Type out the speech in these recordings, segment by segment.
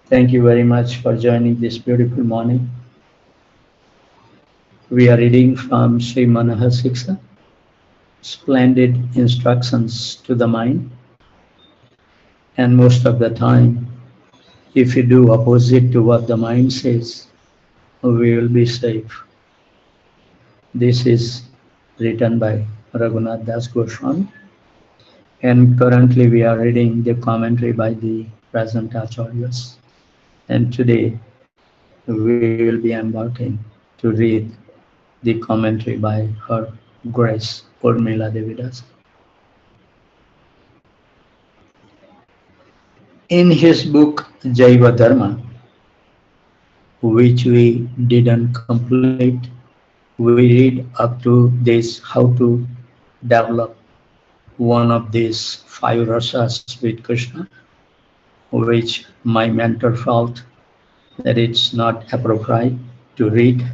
Thank you very much for joining this beautiful morning. We are reading from Sri Manahasiksha, splendid instructions to the mind, and most of the time, if you do opposite to what the mind says, we will be safe. This is written by Raghunath Das Goswami, and currently we are reading the commentary by the present Acharyas. And today we will be embarking to read the commentary by Her Grace Urmila Devidas. In his book Jaiva Dharma, which we didn't complete, we read up to this how to develop one of these five rasas with Krishna, which my mentor felt that it's not appropriate to read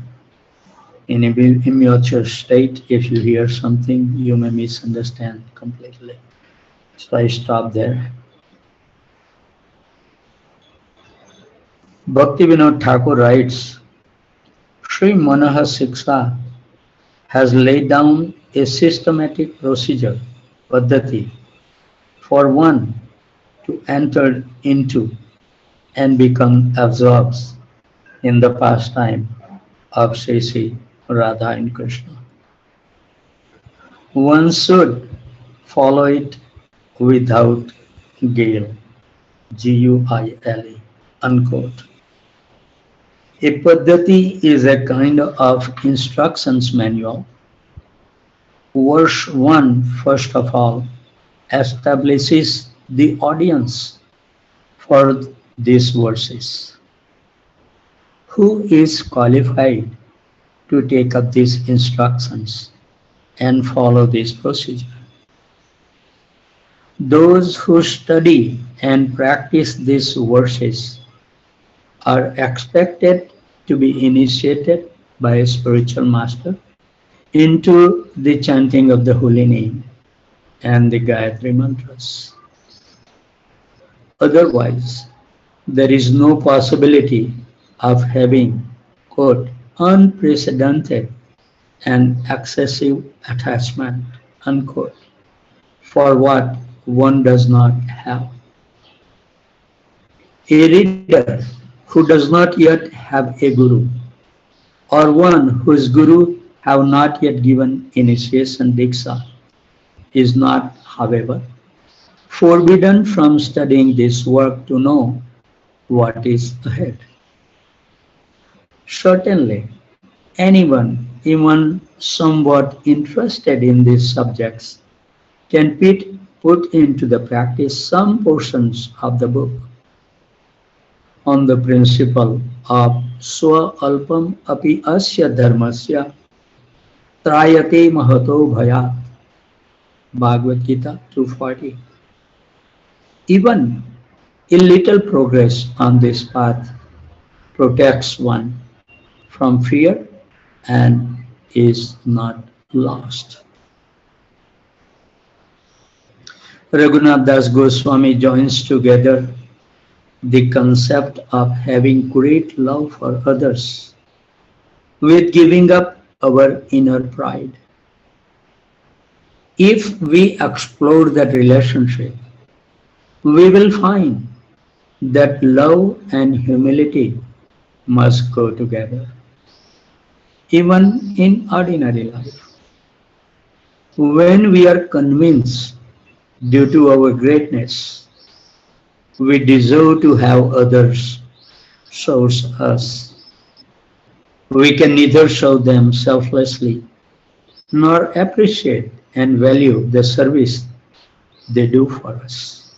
in a immature state. If you hear something, you may misunderstand completely. So I stop there. Bhaktivinoda Thakur writes, Sri Manohar Siksha has laid down a systematic procedure, Paddhati, for one to enter into and become absorbed in the pastime of Sri Sri Radha and Krishna. One should follow it without guile, Guile, unquote. A Paddhati is a kind of instructions manual. Verse 1, first of all, establishes the audience for these verses. Who is qualified to take up these instructions and follow this procedure? Those who study and practice these verses are expected to be initiated by a spiritual master into the chanting of the holy name and the Gayatri mantras. Otherwise, there is no possibility of having, quote, unprecedented and excessive attachment, unquote, for what one does not have. A reader who does not yet have a guru, or one whose guru have not yet given initiation diksha, is not, however, forbidden from studying this work to know what is ahead. Certainly, anyone, even somewhat interested in these subjects, can put into the practice some portions of the book on the principle of swa alpam api asya dharmasya trayate mahato bhaya, Bhagavad Gita 240. Even a little progress on this path protects one from fear and is not lost. Raghunath Das Goswami joins together the concept of having great love for others with giving up our inner pride. If we explore that relationship, we will find that love and humility must go together, even in ordinary life. When we are convinced, due to our greatness, we deserve to have others show us, we can neither show them selflessly nor appreciate and value the service they do for us.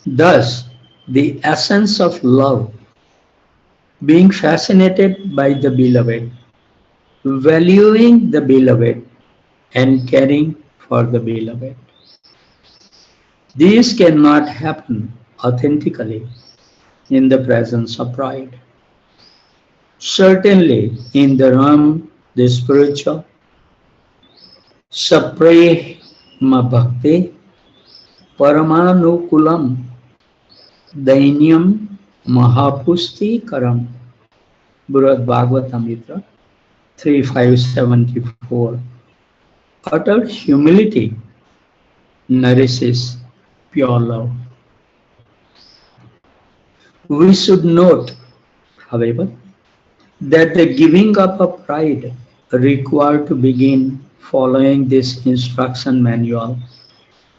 Thus, the essence of love, being fascinated by the beloved, valuing the beloved, and caring for the beloved. These cannot happen authentically in the presence of pride. Certainly, in the realm, the spiritual, saprema bhakti, paramanukulam, dainyam Mahapustikaram, Brihad Bhagavatamrita 3.574. Utter humility nourishes pure love. We should note, however, that the giving up of pride required to begin following this instruction manual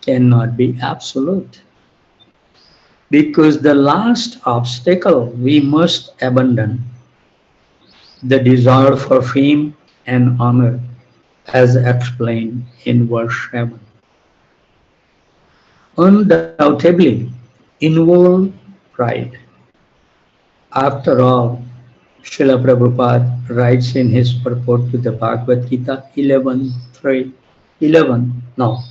cannot be absolute, because the last obstacle we must abandon, the desire for fame and honor, as explained in verse 7, undoubtedly involve pride. After all, Srila Prabhupada writes in his purport to the Bhagavad Gita 11.3, 11, no,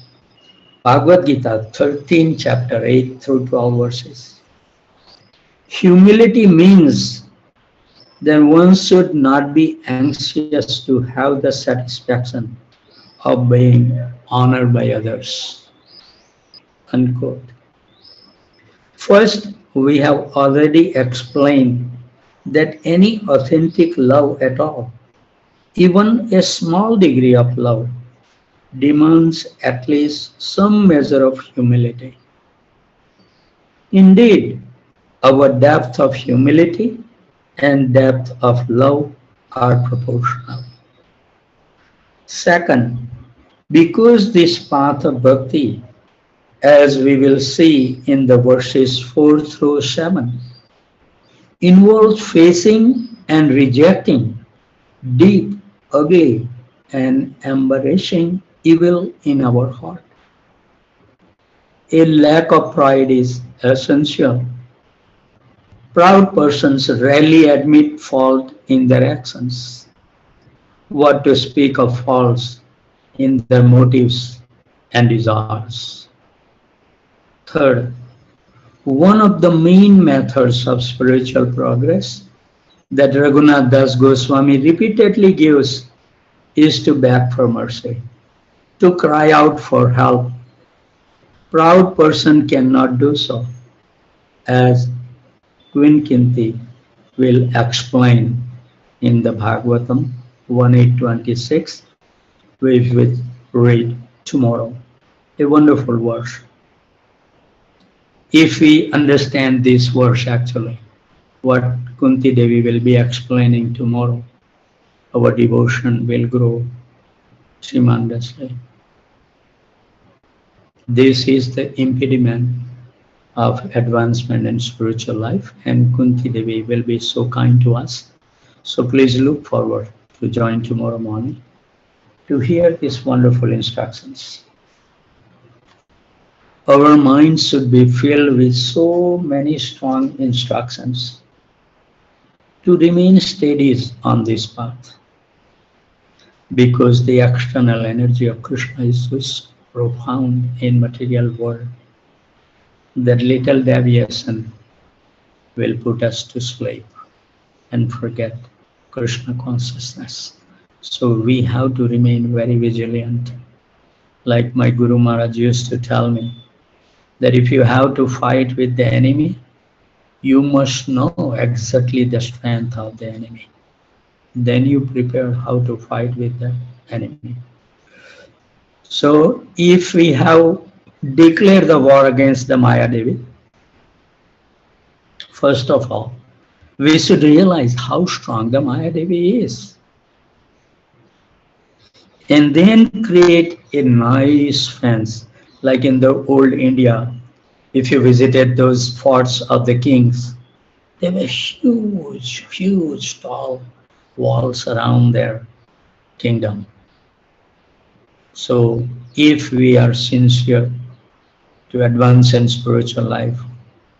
Bhagavad Gita 13 chapter 8 through 12 verses. Humility means that one should not be anxious to have the satisfaction of being honored by others. Unquote. First, we have already explained that any authentic love at all, even a small degree of love, demands at least some measure of humility. Indeed, our depth of humility and depth of love are proportional. Second, because this path of bhakti, as we will see in the verses 4 through 7, involves facing and rejecting deep, ugly, and embarrassing evil in our heart. A lack of pride is essential. Proud persons rarely admit fault in their actions. What to speak of faults in their motives and desires? Third, one of the main methods of spiritual progress that Raghunath Das Goswami repeatedly gives is to beg for mercy, to cry out for help. Proud person cannot do so, as Queen Kinti will explain in the Bhagavatam 1.8.26, which we will read tomorrow. A wonderful verse. If we understand this verse actually, what Kunti Devi will be explaining tomorrow, our devotion will grow tremendously. This is the impediment of advancement in spiritual life, and Kunti Devi will be so kind to us. So please look forward to join tomorrow morning to hear these wonderful instructions. Our minds should be filled with so many strong instructions to remain steady on this path, because the external energy of Krishna is so profound in material world that little deviation will put us to sleep and forget Krishna consciousness. So we have to remain very vigilant. Like my Guru Maharaj used to tell me, that if you have to fight with the enemy, you must know exactly the strength of the enemy. Then you prepare how to fight with the enemy. So if we have declared the war against the Maya Devi, first of all, we should realize how strong the Maya Devi is. And then create a nice fence, like in the old India. If you visited those forts of the kings, they were huge, huge, tall walls around their kingdom. So if we are sincere to advance in spiritual life,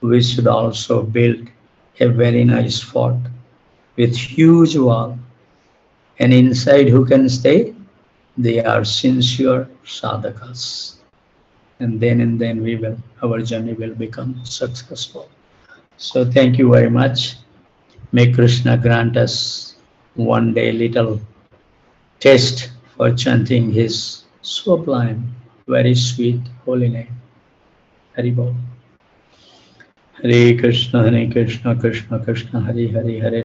we should also build a very nice fort with huge wall. And inside who can stay? They are sincere sadhakas. And then we will, our journey will become successful. So thank you very much. May Krishna grant us one day little taste for chanting his sublime, very sweet holy name. Hari Bol. Hare Krishna, Krishna Krishna, Hare Hare, Hare